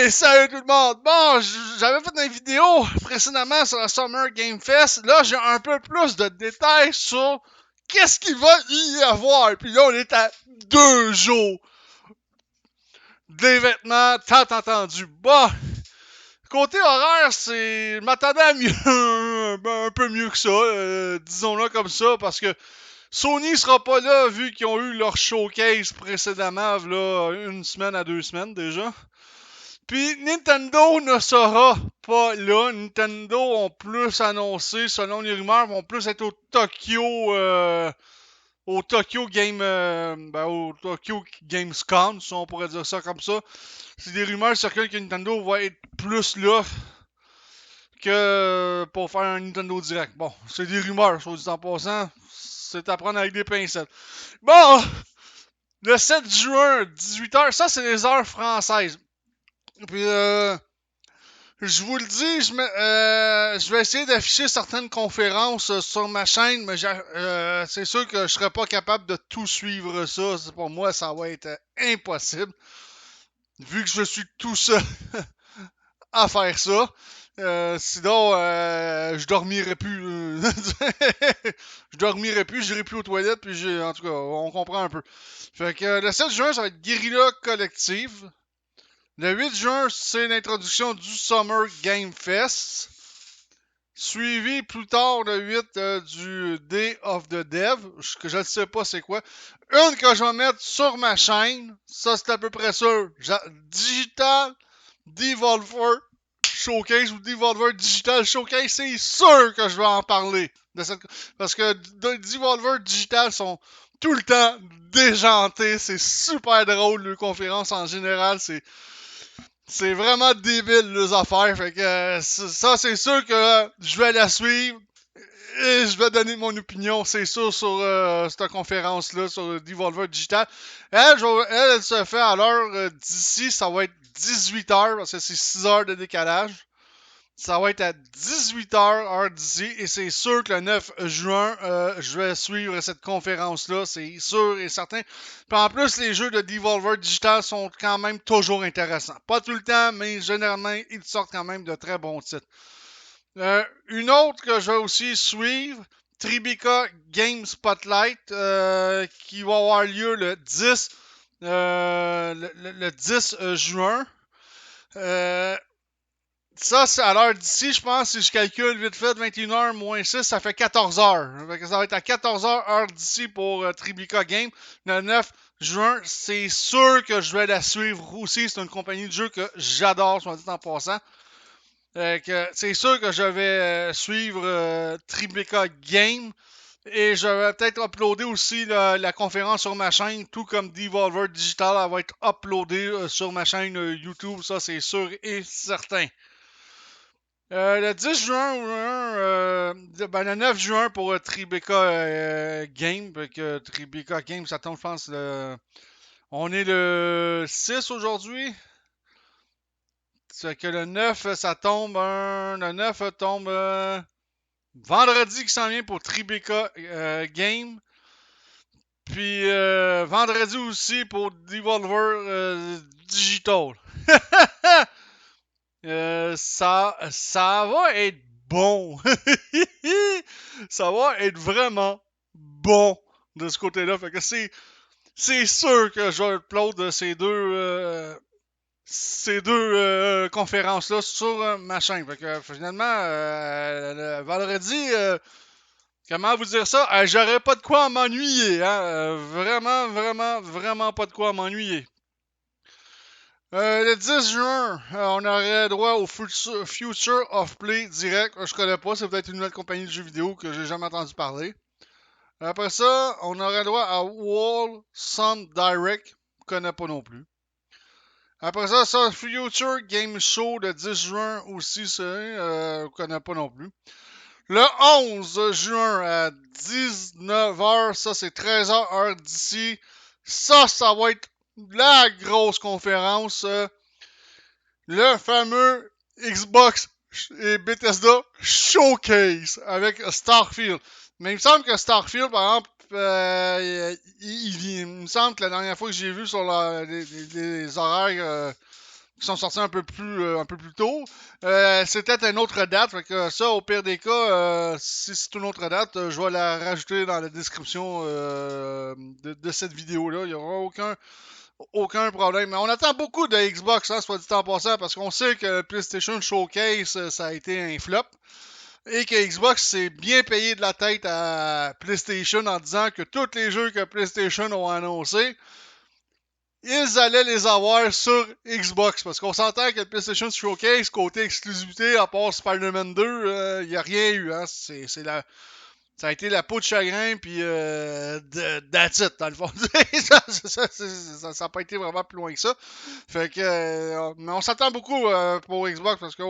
Hey, salut tout le monde! Bon, j'avais fait une vidéo précédemment sur la Summer Game Fest. Là, j'ai un peu plus de détails sur qu'est-ce qu'il va y avoir. Puis là, on est à 2 jours d'événements tant entendu. Bon, côté horaire, je m'attendais à mieux, un peu mieux que ça, disons-le comme ça, parce que Sony sera pas là vu qu'ils ont eu leur showcase précédemment, là, 1 semaine à 2 semaines déjà. Puis Nintendo ne sera pas là. Nintendo ont plus annoncé, selon les rumeurs, vont plus être au Tokyo Gamescom, si on pourrait dire ça comme ça. C'est des rumeurs circulent que Nintendo va être plus là que pour faire un Nintendo Direct. Bon, c'est des rumeurs, soit dit en passant. C'est à prendre avec des pincettes. Bon, le 7 juin, 18h, ça c'est les heures françaises. Puis je vous le dis, je vais essayer d'afficher certaines conférences sur ma chaîne, mais c'est sûr que je serai pas capable de tout suivre ça. Pour moi, ça va être impossible, vu que je suis tout seul à faire ça. Sinon, je dormirais plus. Je dormirais plus, j'irai plus aux toilettes, puis en tout cas, on comprend un peu. Fait que le 7 juin, ça va être Guerrilla Collective. Le 8 juin, c'est l'introduction du Summer Game Fest. Suivi plus tard, le 8, du Day of the Dev, que je ne sais pas c'est quoi. Une que je vais mettre sur ma chaîne, ça c'est à peu près sûr. Digital Devolver Showcase ou Devolver Digital Showcase, c'est sûr que je vais en parler. Parce que Devolver Digital sont tout le temps déjantés, c'est super drôle, les conférences en général, c'est vraiment débile, les affaires. Fait que ça, c'est sûr que je vais la suivre et je vais donner mon opinion, c'est sûr, sur cette conférence-là, sur Devolver Digital. Elle se fait à l'heure d'ici, ça va être 18h, parce que c'est 6 heures de décalage. Ça va être à 18h heure d'ici et c'est sûr que le 9 juin, je vais suivre cette conférence-là, c'est sûr et certain. Puis en plus, les jeux de Devolver Digital sont quand même toujours intéressants. Pas tout le temps, mais généralement, ils sortent quand même de très bons titres. Une autre que je vais aussi suivre, Tribeca Game Spotlight, qui va avoir lieu le 10, le 10 juin. Ça, c'est à l'heure d'ici, je pense, si je calcule vite fait, 21h moins 6, ça fait 14h. Ça va être à 14h heure d'ici pour Tribeca Game. Le 9 juin, c'est sûr que je vais la suivre aussi. C'est une compagnie de jeux que j'adore, soit dit en passant. C'est sûr que je vais suivre Tribeca Game. Et je vais peut-être uploader aussi la conférence sur ma chaîne, tout comme Devolver Digital, elle va être uploadée sur ma chaîne YouTube, ça c'est sûr et certain. Le 10 juin, le 9 juin pour Tribeca Game. Tribeca Game, ça tombe, je pense, on est le 6 aujourd'hui. C'est que le 9, ça tombe le 9 tombe vendredi qui s'en vient pour Tribeca Game. Puis vendredi aussi pour Devolver Digital. Ça va être bon. Ça va être vraiment bon de ce côté-là. Fait que c'est sûr que je vais upload ces deux conférences-là sur ma chaîne. Fait que finalement, le vendredi, comment vous dire ça? J'aurais pas de quoi m'ennuyer. Hein? Vraiment, vraiment, vraiment pas de quoi m'ennuyer. Le 10 juin, on aurait droit au Future of Play direct. Je connais pas, c'est peut-être une nouvelle compagnie de jeux vidéo que j'ai jamais entendu parler. Après ça, on aurait droit à Wall Sun Direct. Je connais pas non plus. Après ça, Future Game Show le 10 juin aussi, je connais pas non plus. Le 11 juin à 19h, ça c'est 13h heure d'ici. Ça va être la grosse conférence. Le fameux Xbox et Bethesda Showcase avec Starfield. Mais il me semble que Starfield, par exemple, il me semble que la dernière fois que j'ai vu sur les horaires qui sont sortis un peu plus tôt. C'était une autre date. Fait que ça, au pire des cas, si c'est une autre date, je vais la rajouter dans la description de cette vidéo-là. Il n'y aura aucun problème. Mais on attend beaucoup de Xbox, hein, soit dit en passant, parce qu'on sait que le PlayStation Showcase, ça a été un flop. Et que Xbox s'est bien payé de la tête à PlayStation en disant que tous les jeux que PlayStation ont annoncés, ils allaient les avoir sur Xbox. Parce qu'on s'entend que le PlayStation Showcase, côté exclusivité, à part Spider-Man 2, il n'y a rien eu. Hein. Ça a été la peau de chagrin, puis that's it, dans le fond. ça n'a pas été vraiment plus loin que ça. Fait que, mais on s'attend beaucoup pour Xbox, parce que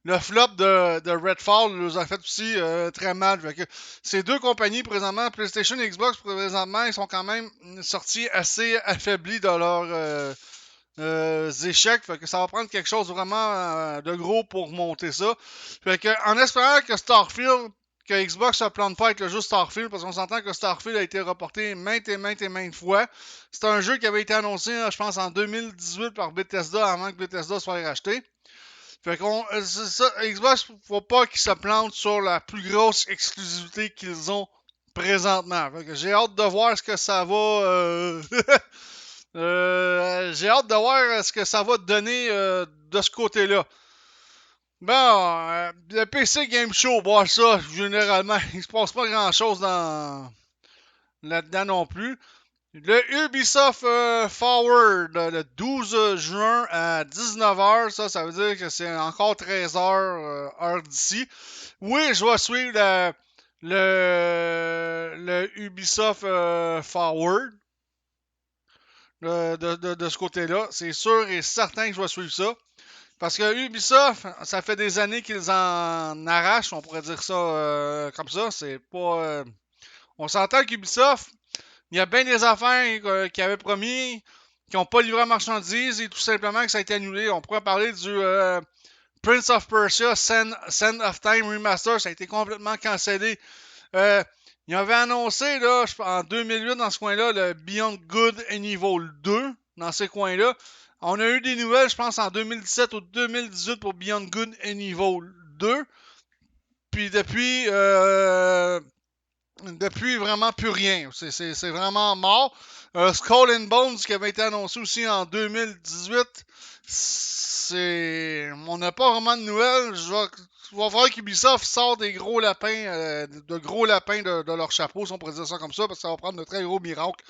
le flop de Redfall nous a fait aussi très mal. Fait que ces deux compagnies, présentement, PlayStation et Xbox, présentement, ils sont quand même sortis assez affaiblis de leurs échecs. Fait que ça va prendre quelque chose vraiment de gros pour monter ça. Fait que, en espérant que Starfield, que Xbox ne plante pas avec le jeu Starfield, parce qu'on s'entend que Starfield a été reporté maintes fois. C'est un jeu qui avait été annoncé, je pense, en 2018 par Bethesda, avant que Bethesda soit racheté. Fait qu'on, ça, Xbox, faut pas qu'ils se plantent sur la plus grosse exclusivité qu'ils ont présentement. Fait que j'ai hâte de voir ce que ça va... j'ai hâte de voir ce que ça va donner de ce côté-là. Bon, le PC Game Show, bon, ça, généralement, il se passe pas grand-chose là-dedans non plus. Le Ubisoft Forward, le 12 juin à 19h, ça veut dire que c'est encore 13h, heure d'ici. Oui, je vais suivre le Ubisoft Forward de ce côté-là. C'est sûr et certain que je vais suivre ça. Parce que Ubisoft, ça fait des années qu'ils en arrachent, on pourrait dire ça comme ça. C'est pas. On s'entend qu'Ubisoft, il y a bien des affaires qu'ils avaient promis, qui n'ont pas livré la marchandise et tout simplement que ça a été annulé. On pourrait parler du Prince of Persia Sand of Time Remaster, ça a été complètement cancellé. Ils avaient annoncé là, en 2008 dans ce coin-là le Beyond Good and Evil 2 dans ces coins-là. On a eu des nouvelles, je pense, en 2017 ou 2018 pour Beyond Good and Evil 2. Puis depuis vraiment plus rien. C'est vraiment mort. Skull and Bones qui avait été annoncé aussi en 2018. On n'a pas vraiment de nouvelles. Il va falloir qu'Ubisoft sort des gros lapins, de leur chapeau, si on pourrait dire ça comme ça, parce que ça va prendre de très gros miracles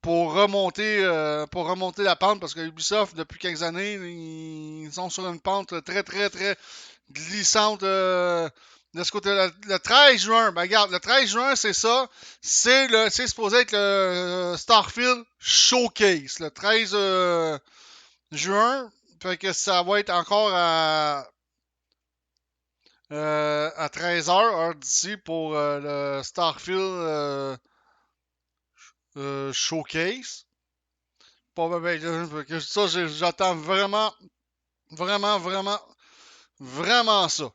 pour remonter la pente, parce que Ubisoft, depuis quelques années, ils sont sur une pente très, très, très glissante de ce côté-là. Le 13 juin, ben regarde, le 13 juin, c'est ça. C'est supposé être le Starfield Showcase. Le 13 juin. Fait que ça va être encore à 13h, heure d'ici, pour le Starfield Showcase. Ça, j'attends vraiment, vraiment, vraiment, vraiment ça.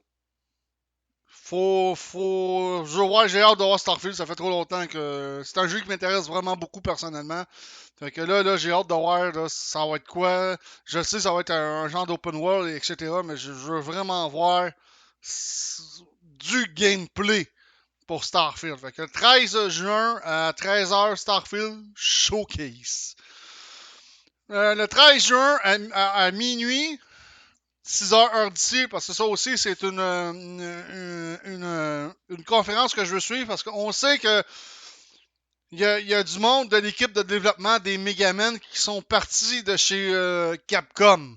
J'ai hâte de voir Starfield, ça fait trop longtemps que. C'est un jeu qui m'intéresse vraiment beaucoup personnellement. Fait que là, j'ai hâte de voir là, ça va être quoi. Je sais ça va être un genre d'open world, etc. Mais je veux vraiment voir du gameplay pour Starfield. Fait que le 13 juin à 13h, Starfield Showcase. Le 13 juin à minuit, 6h heure d'ici, parce que ça aussi, c'est une conférence que je veux suivre, parce qu'on sait que il y a du monde de l'équipe de développement des Megaman qui sont partis de chez Capcom.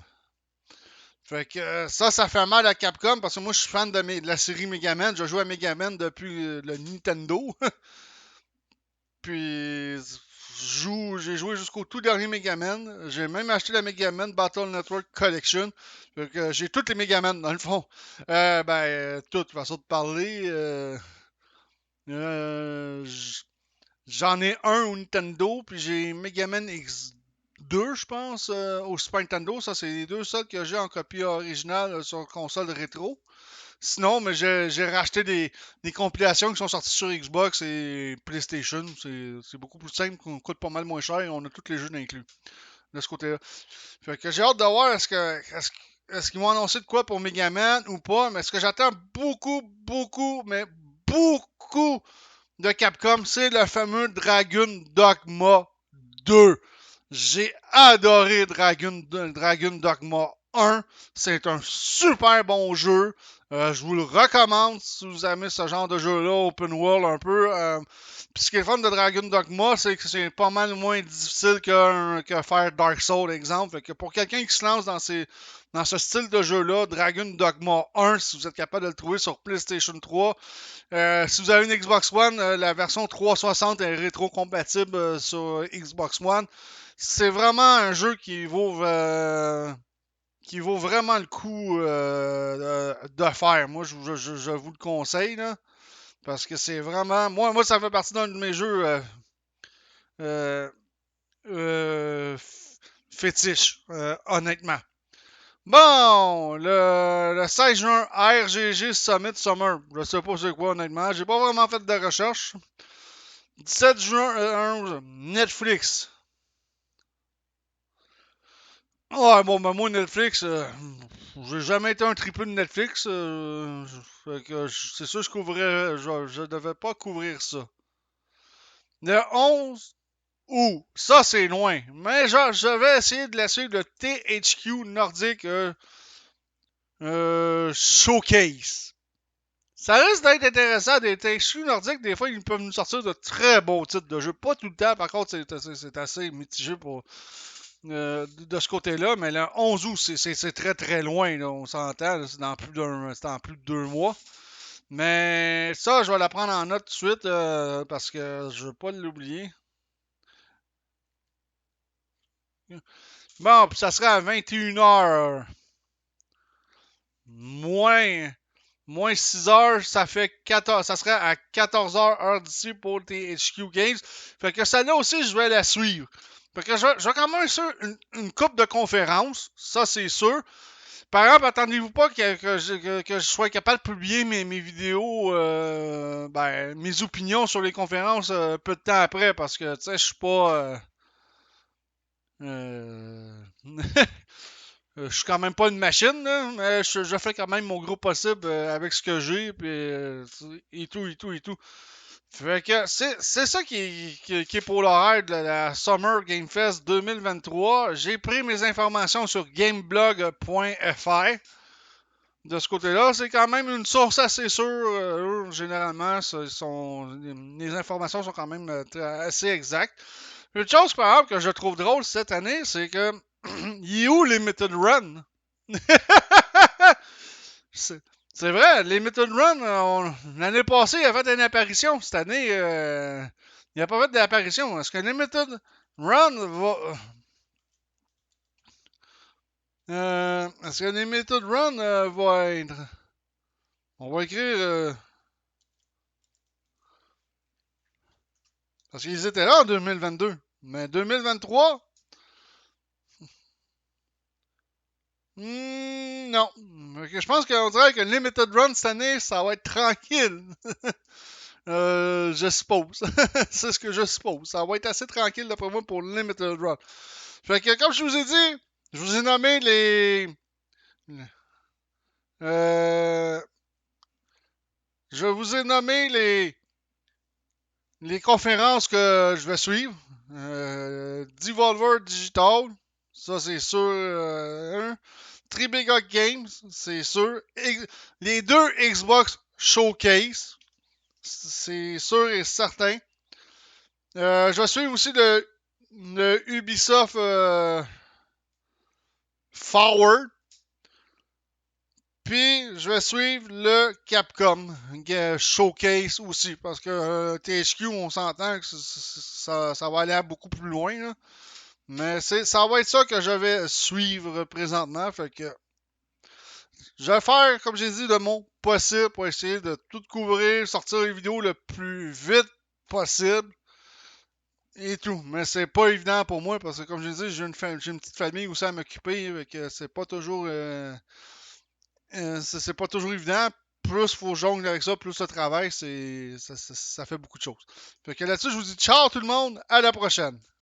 Fait que ça fait mal à Capcom, parce que moi, je suis fan de la série Megaman. Je joue à Megaman depuis le Nintendo. Puis j'ai joué jusqu'au tout dernier Megaman. J'ai même acheté la Megaman Battle Network Collection. J'ai toutes les Megaman dans le fond. Toutes, façon de parler. J'en ai un au Nintendo, puis j'ai Megaman X2, je pense, au Super Nintendo. Ça, c'est les deux seuls que j'ai en copie originale sur console rétro. Sinon, mais j'ai racheté des compilations qui sont sorties sur Xbox et PlayStation. C'est beaucoup plus simple, qu'on coûte pas mal moins cher et on a tous les jeux inclus. de ce côté-là. Fait que j'ai hâte de voir est-ce qu'ils vont annoncer de quoi pour Megaman ou pas, mais ce que j'attends beaucoup, mais beaucoup de Capcom, c'est le fameux Dragon Dogma 2. J'ai adoré Dragon Dogma 1. C'est un super bon jeu. Je vous le recommande si vous aimez ce genre de jeu-là, open world un peu. Puis ce qui est le fun de Dragon Dogma, c'est que c'est pas mal moins difficile que faire Dark Souls, exemple. Fait que pour quelqu'un qui se lance dans ce style de jeu-là, Dragon Dogma 1, si vous êtes capable de le trouver sur PlayStation 3, si vous avez une Xbox One, la version 360 est rétro-compatible sur Xbox One. C'est vraiment un jeu qui vaut vraiment le coup de faire. Moi, je vous le conseille, là, parce que c'est vraiment... Moi, ça fait partie d'un de mes jeux euh, euh, fétiches, honnêtement. Bon, le 16 juin, RGG Summit Summer. Je sais pas c'est quoi, honnêtement. J'ai pas vraiment fait de recherche. 17 juin, Netflix. Ouais, bon, ben moi, Netflix, j'ai jamais été un triple de Netflix. C'est sûr que je couvrais, je devais pas couvrir ça. Le 11 août, ça c'est loin. Mais genre, je vais essayer de la suivre le THQ Nordic Showcase. Ça risque d'être intéressant. Des THQ Nordic, des fois, ils peuvent nous sortir de très beaux titres de jeu. Pas tout le temps, par contre, c'est assez mitigé pour de ce côté-là. Mais le 11 août, c'est très très loin. Là, on s'entend. C'est dans plus de 2 mois. Mais ça, je vais la prendre en note tout de suite parce que je veux pas l'oublier. Bon, puis ça sera à 21h. Moins 6 heures, ça fait 14. Ça serait à 14 heures, heure d'ici pour THQ Games. Fait que celle-là aussi, je vais la suivre. Fait que je vais quand même sur une coupe de conférences. Ça, c'est sûr. Par exemple, attendez-vous pas que je sois capable de publier mes vidéos, mes opinions sur les conférences peu de temps après. Parce que, tu sais, je suis pas. Euh, je suis quand même pas une machine, là, mais je fais quand même mon gros possible avec ce que j'ai, puis et tout. Fait que c'est ça qui est pour l'horaire de la Summer Game Fest 2023. J'ai pris mes informations sur gameblog.fr. De ce côté-là, c'est quand même une source assez sûre. Généralement, les informations sont quand même assez exactes. Une chose, par exemple, que je trouve drôle cette année, c'est que il est où Limited Run? c'est c'est vrai, Limited Run, l'année passée, il a fait une apparition. Cette année, il n'a pas fait d'apparition. Est-ce que Limited Run va. Est-ce que Limited Run va être. On va écrire. Parce qu'ils étaient là en 2022. Mais 2023, non. Je pense qu'on dirait que Limited Run cette année, ça va être tranquille. Je suppose. C'est ce que je suppose. Ça va être assez tranquille d'après moi pour Limited Run. Fait que comme je vous ai dit, je vous ai nommé euh, je vous ai nommé les conférences que je vais suivre. Devolver Digital, ça c'est sûr. Tribeca Games, c'est sûr. Les deux Xbox Showcase, c'est sûr et certain. Je vais suivre aussi le Ubisoft Forward. Puis, je vais suivre le Capcom Showcase aussi. Parce que THQ, on s'entend que ça va aller beaucoup plus loin. Là. Mais ça va être ça que je vais suivre présentement. Fait que je vais faire, comme j'ai dit, de mon possible pour essayer de tout couvrir, sortir les vidéos le plus vite possible. Et tout. Mais c'est pas évident pour moi parce que, comme je dis, j'ai une petite famille aussi à m'occuper. Que c'est pas toujours. C'est pas toujours évident. Plus faut jongler avec ça, plus le travail, ça fait beaucoup de choses. Fait que là-dessus, je vous dis ciao tout le monde, à la prochaine.